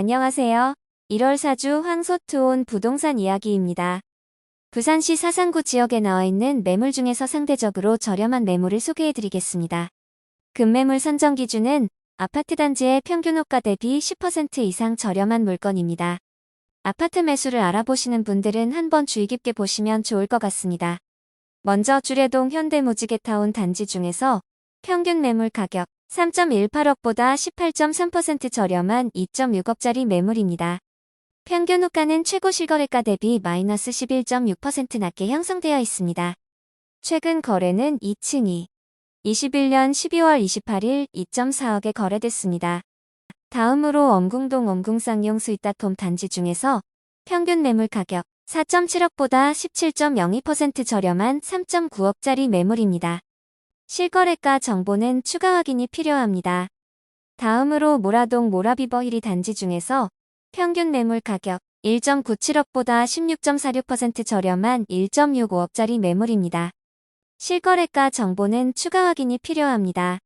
안녕하세요. 1월 사주 황소투혼 부동산 이야기입니다. 부산시 사상구 지역에 나와 있는 매물 중에서 상대적으로 저렴한 매물을 소개해드리겠습니다. 급매물 선정 기준은 아파트 단지의 평균 호가 대비 10% 이상 저렴한 물건입니다. 아파트 매수를 알아보시는 분들은 한번 주의 깊게 보시면 좋을 것 같습니다. 먼저 주례동 현대무지개타운 단지 중에서 평균 매물 가격 3.18억보다 18.3% 저렴한 2.6억짜리 매물입니다. 평균 호가는 최고 실거래가 대비 마이너스 11.6% 낮게 형성되어 있습니다. 최근 거래는 2층이 21년 12월 28일 2.4억에 거래됐습니다. 다음으로 엄궁동 엄궁쌍용 스윗닷홈 단지 중에서 평균 매물 가격 4.7억보다 17.02% 저렴한 3.9억짜리 매물입니다. 실거래가 정보는 추가 확인이 필요합니다. 다음으로 모라동 모라비버힐이 단지 중에서 평균 매물 가격 1.97억보다 16.46% 저렴한 1.65억짜리 매물입니다. 실거래가 정보는 추가 확인이 필요합니다.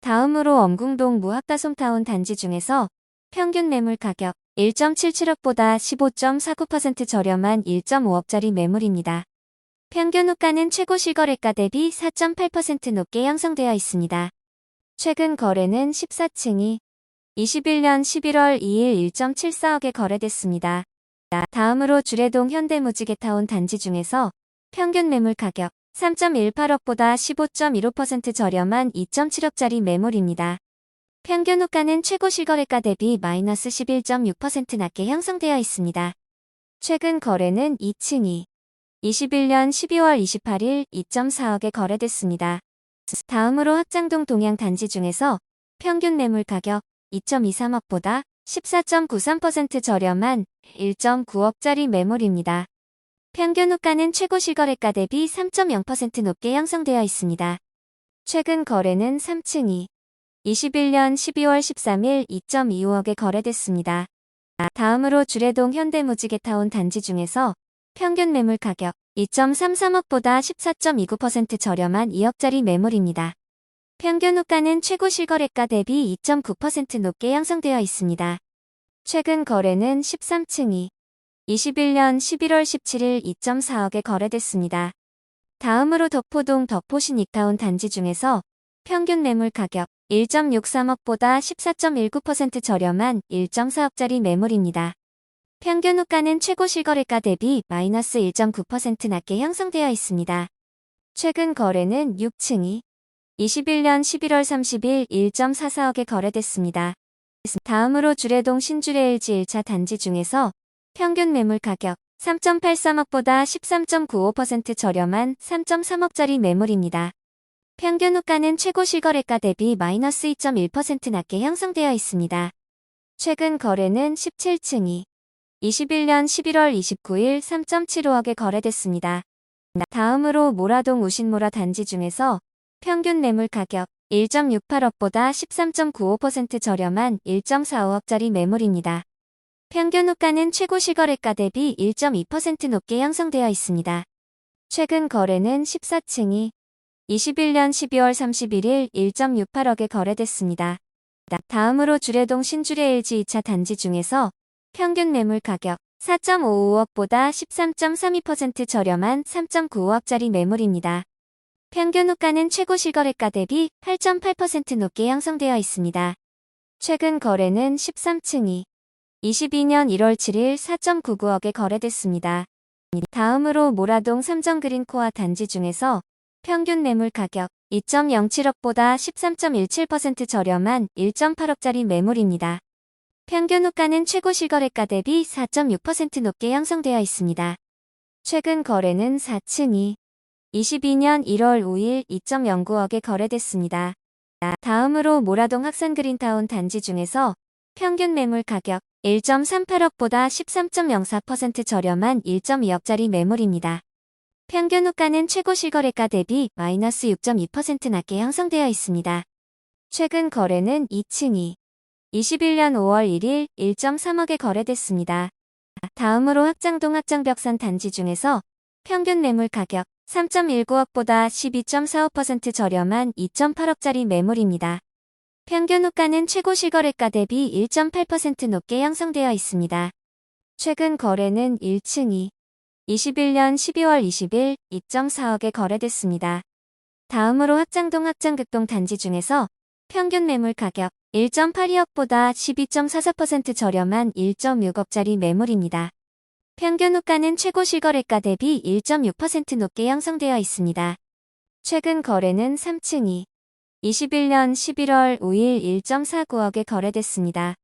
다음으로 엄궁동 무학가솜타운 단지 중에서 평균 매물 가격 1.77억보다 15.49% 저렴한 1.5억짜리 매물입니다. 평균 호가는 최고 실거래가 대비 4.8% 높게 형성되어 있습니다. 최근 거래는 14층이 21년 11월 2일 1.74억에 거래됐습니다. 다음으로 주례동 현대무지개타운 단지 중에서 평균 매물 가격 3.18억보다 15.15% 저렴한 2.7억짜리 매물입니다. 평균 호가는 최고 실거래가 대비 마이너스 11.6% 낮게 형성되어 있습니다. 최근 거래는 2층이 21년 12월 28일 2.4억에 거래됐습니다. 다음으로 학장동 동양 단지 중에서 평균 매물 가격 2.23억보다 14.93% 저렴한 1.9억짜리 매물입니다. 평균 호가는 최고 실거래가 대비 3.0% 높게 형성되어 있습니다. 최근 거래는 3층이 21년 12월 13일 2.25억에 거래됐습니다. 다음으로 주례동 현대무지개타운 단지 중에서 평균 매물 가격 2.33억보다 14.29% 저렴한 2억짜리 매물입니다. 평균 호가는 최고 실거래가 대비 2.9% 높게 형성되어 있습니다. 최근 거래는 13층이 21년 11월 17일 2.4억에 거래됐습니다. 다음으로 덕포동 덕포신익타운 단지 중에서 평균 매물 가격 1.63억보다 14.19% 저렴한 1.4억짜리 매물입니다. 평균 호가는 최고 실거래가 대비 마이너스 1.9% 낮게 형성되어 있습니다. 최근 거래는 6층이 21년 11월 30일 1.44억에 거래됐습니다. 다음으로 주례동 신주례 LG 1차 단지 중에서 평균 매물 가격 3.83억보다 13.95% 저렴한 3.3억짜리 매물입니다. 평균 호가는 최고 실거래가 대비 마이너스 2.1% 낮게 형성되어 있습니다. 최근 거래는 17층이 21년 11월 29일 3.75억에 거래됐습니다. 다음으로 모라동 우신모라 단지 중에서 평균 매물 가격 1.68억보다 13.95% 저렴한 1.45억짜리 매물입니다. 평균 호가는 최고 실거래가 대비 1.2% 높게 형성되어 있습니다. 최근 거래는 14층이 21년 12월 31일 1.68억에 거래됐습니다. 다음으로 주례동 신주례 LG 2차 단지 중에서 평균 매물 가격 4.55억보다 13.32% 저렴한 3.95억짜리 매물입니다. 평균 호가는 최고 실거래가 대비 8.8% 높게 형성되어 있습니다. 최근 거래는 13층이 22년 1월 7일 4.99억에 거래됐습니다. 다음으로 모라동 삼정그린코아 단지 중에서 평균 매물 가격 2.07억보다 13.17% 저렴한 1.8억짜리 매물입니다. 평균 호가는 최고 실거래가 대비 4.6% 높게 형성되어 있습니다. 최근 거래는 4층이 22년 1월 5일 2.09억에 거래됐습니다. 다음으로 모라동 학산그린타운 단지 중에서 평균 매물 가격 1.38억보다 13.04% 저렴한 1.2억짜리 매물입니다. 평균 호가는 최고 실거래가 대비 마이너스 6.2% 낮게 형성되어 있습니다. 최근 거래는 2층이 21년 5월 1일 1.3억에 거래됐습니다. 다음으로 학장동 학장벽산 단지 중에서 평균 매물 가격 3.19억보다 12.45% 저렴한 2.8억짜리 매물입니다. 평균 호가는 최고 실거래가 대비 1.8% 높게 형성되어 있습니다. 최근 거래는 1층이 21년 12월 20일 2.4억에 거래됐습니다. 다음으로 확장동 확장극동 단지 중에서 평균 매물 가격 1.82억보다 12.44% 저렴한 1.6억짜리 매물입니다. 평균 호가는 최고 실거래가 대비 1.6% 높게 형성되어 있습니다. 최근 거래는 3층이 21년 11월 5일 1.49억에 거래됐습니다.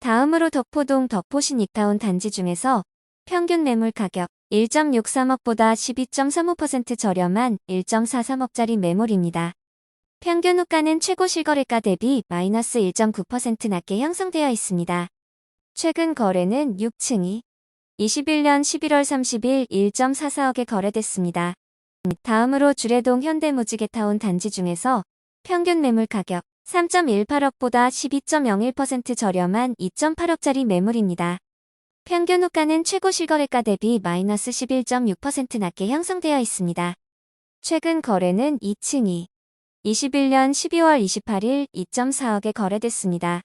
다음으로 덕포동 덕포신익타운 단지 중에서 평균 매물 가격 1.63억보다 12.35% 저렴한 1.43억짜리 매물입니다. 평균 호가는 최고 실거래가 대비 마이너스 1.9% 낮게 형성되어 있습니다. 최근 거래는 6층이 21년 11월 30일 1.44억에 거래됐습니다. 다음으로 주례동 현대무지개타운 단지 중에서 평균 매물 가격 3.18억보다 12.01% 저렴한 2.8억짜리 매물입니다. 평균 호가는 최고 실거래가 대비 마이너스 11.6% 낮게 형성되어 있습니다. 최근 거래는 2층이 21년 12월 28일 2.4억에 거래됐습니다.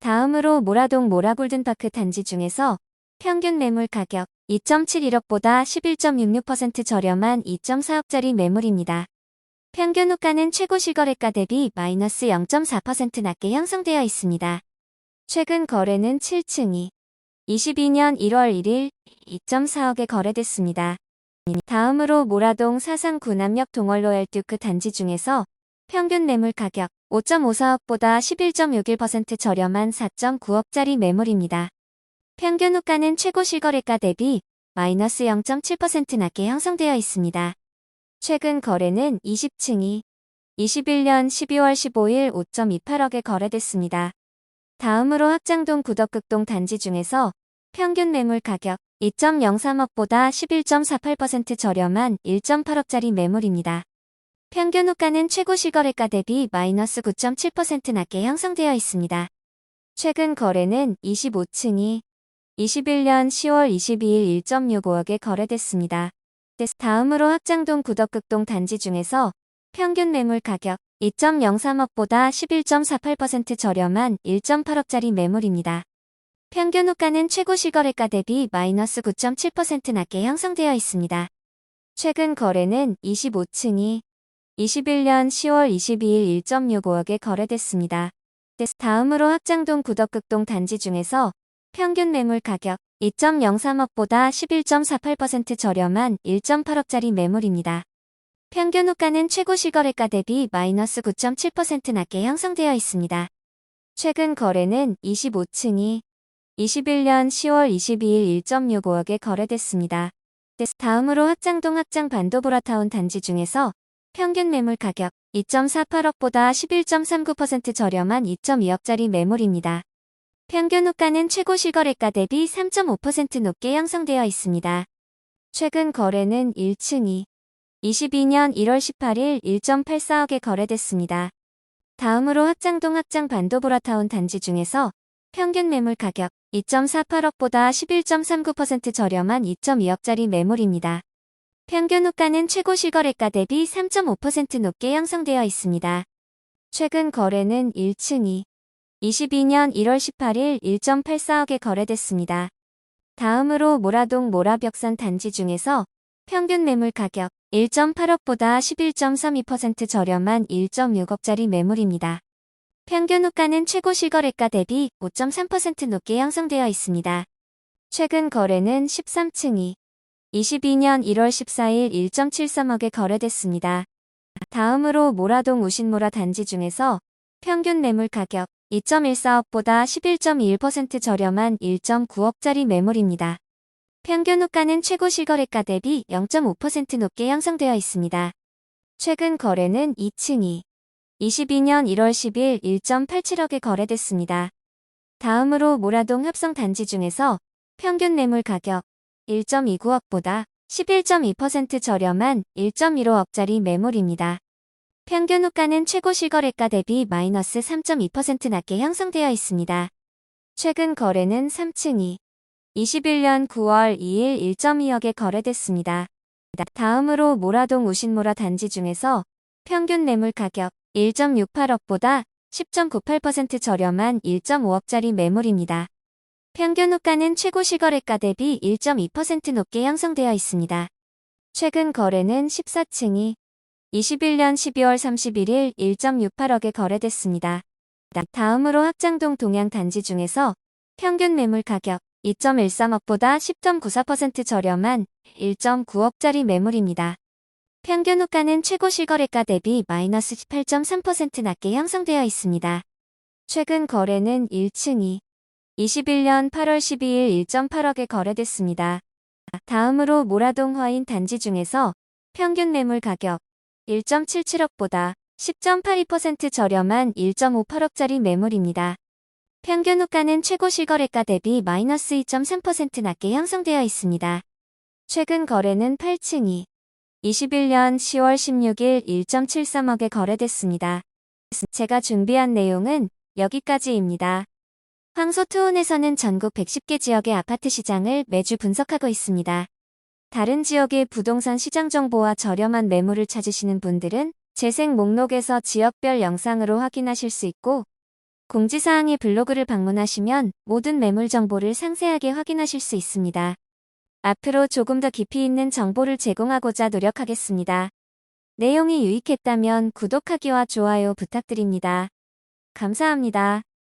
다음으로 모라동 모라골든파크 단지 중에서 평균 매물 가격 2.71억보다 11.66% 저렴한 2.4억짜리 매물입니다. 평균 호가는 최고 실거래가 대비 마이너스 0.4% 낮게 형성되어 있습니다. 최근 거래는 7층이 22년 1월 1일 2.4억에 거래됐습니다. 다음으로 모라동 사상 구남역 동월로얄 듀크 단지 중에서 평균 매물 가격 5.54억보다 11.61% 저렴한 4.9억짜리 매물입니다. 평균 호가는 최고 실거래가 대비 마이너스 0.7% 낮게 형성되어 있습니다. 최근 거래는 20층이 21년 12월 15일 5.28억에 거래됐습니다. 다음으로 확장동 구덕극동 단지 중에서 평균 매물 가격 2.03억보다 11.48% 저렴한 1.8억짜리 매물입니다. 평균 호가는 최고 실거래가 대비 마이너스 9.7% 낮게 형성되어 있습니다. 최근 거래는 25층이 21년 10월 22일 1.65억에 거래됐습니다. 다음으로 확장동 구덕극동 단지 중에서 평균 매물 가격 2.03억보다 11.48% 저렴한 1.8억짜리 매물입니다. 평균 호가는 최고 실거래가 대비 마이너스 9.7% 낮게 형성되어 있습니다. 최근 거래는 25층이 21년 10월 22일 1.65억에 거래됐습니다. 다음으로 확장동 구덕극동 단지 중에서 평균 매물 가격 2.03억보다 11.48% 저렴한 1.8억짜리 매물입니다. 평균 호가는 최고 실거래가 대비 마이너스 9.7% 낮게 형성되어 있습니다. 최근 거래는 25층이 21년 10월 22일 1.65억에 거래됐습니다. 다음으로 확장동 확장 반도보라타운 단지 중에서 평균 매물 가격 2.48억보다 11.39% 저렴한 2.2억짜리 매물입니다. 평균 호가는 최고 실거래가 대비 3.5% 높게 형성되어 있습니다. 최근 거래는 1층이 22년 1월 18일 1.84억에 거래됐습니다. 다음으로 확장동 확장 반도보라타운 단지 중에서 평균 매물 가격 2.48억보다 11.39% 저렴한 2.2억짜리 매물입니다. 평균 호가는 최고 실거래가 대비 3.5% 높게 형성되어 있습니다. 최근 거래는 1층이 22년 1월 18일 1.84억에 거래됐습니다. 다음으로 모라동 모라벽산 단지 중에서 평균 매물 가격 1.8억보다 11.32% 저렴한 1.6억짜리 매물입니다. 평균 호가는 최고 실거래가 대비 5.3% 높게 형성되어 있습니다. 최근 거래는 13층이 22년 1월 14일 1.73억에 거래됐습니다. 다음으로 모라동 우신모라 단지 중에서 평균 매물 가격 2.14억보다 11.21% 저렴한 1.9억짜리 매물입니다. 평균 호가는 최고 실거래가 대비 0.5% 높게 형성되어 있습니다. 최근 거래는 2층이 22년 1월 10일 1.87억에 거래됐습니다. 다음으로 모라동 합성 단지 중에서 평균 매물 가격 1.29억보다 11.2% 저렴한 1.15억짜리 매물입니다. 평균 호가는 최고 실거래가 대비 마이너스 3.2% 낮게 형성되어 있습니다. 최근 거래는 3층이 21년 9월 2일 1.2억에 거래됐습니다. 다음으로 모라동 우신모라 단지 중에서 평균 매물 가격 1.68억보다 10.98% 저렴한 1.5억짜리 매물입니다. 평균 호가는 최고 실거래가 대비 1.2% 높게 형성되어 있습니다. 최근 거래는 14층이 21년 12월 31일 1.68억에 거래됐습니다. 다음으로 확장동 동양 단지 중에서 평균 매물 가격 2.13억보다 10.94% 저렴한 1.9억짜리 매물입니다. 평균 호가는 최고 실거래가 대비 마이너스 18.3% 낮게 형성되어 있습니다. 최근 거래는 1층이 21년 8월 12일 1.8억에 거래됐습니다. 다음으로 모라동 화인 단지 중에서 평균 매물 가격 1.77억보다 10.82% 저렴한 1.58억짜리 매물입니다. 평균 호가는 최고 실거래가 대비 마이너스 2.3% 낮게 형성되어 있습니다. 최근 거래는 8층이 21년 10월 16일 1.73억에 거래됐습니다. 제가 준비한 내용은 여기까지입니다. 황소투혼에서는 전국 110개 지역의 아파트 시장을 매주 분석하고 있습니다. 다른 지역의 부동산 시장 정보와 저렴한 매물을 찾으시는 분들은 재생 목록에서 지역별 영상으로 확인하실 수 있고, 공지사항의 블로그를 방문하시면 모든 매물 정보를 상세하게 확인하실 수 있습니다. 앞으로 조금 더 깊이 있는 정보를 제공하고자 노력하겠습니다. 내용이 유익했다면 구독하기와 좋아요 부탁드립니다. 감사합니다.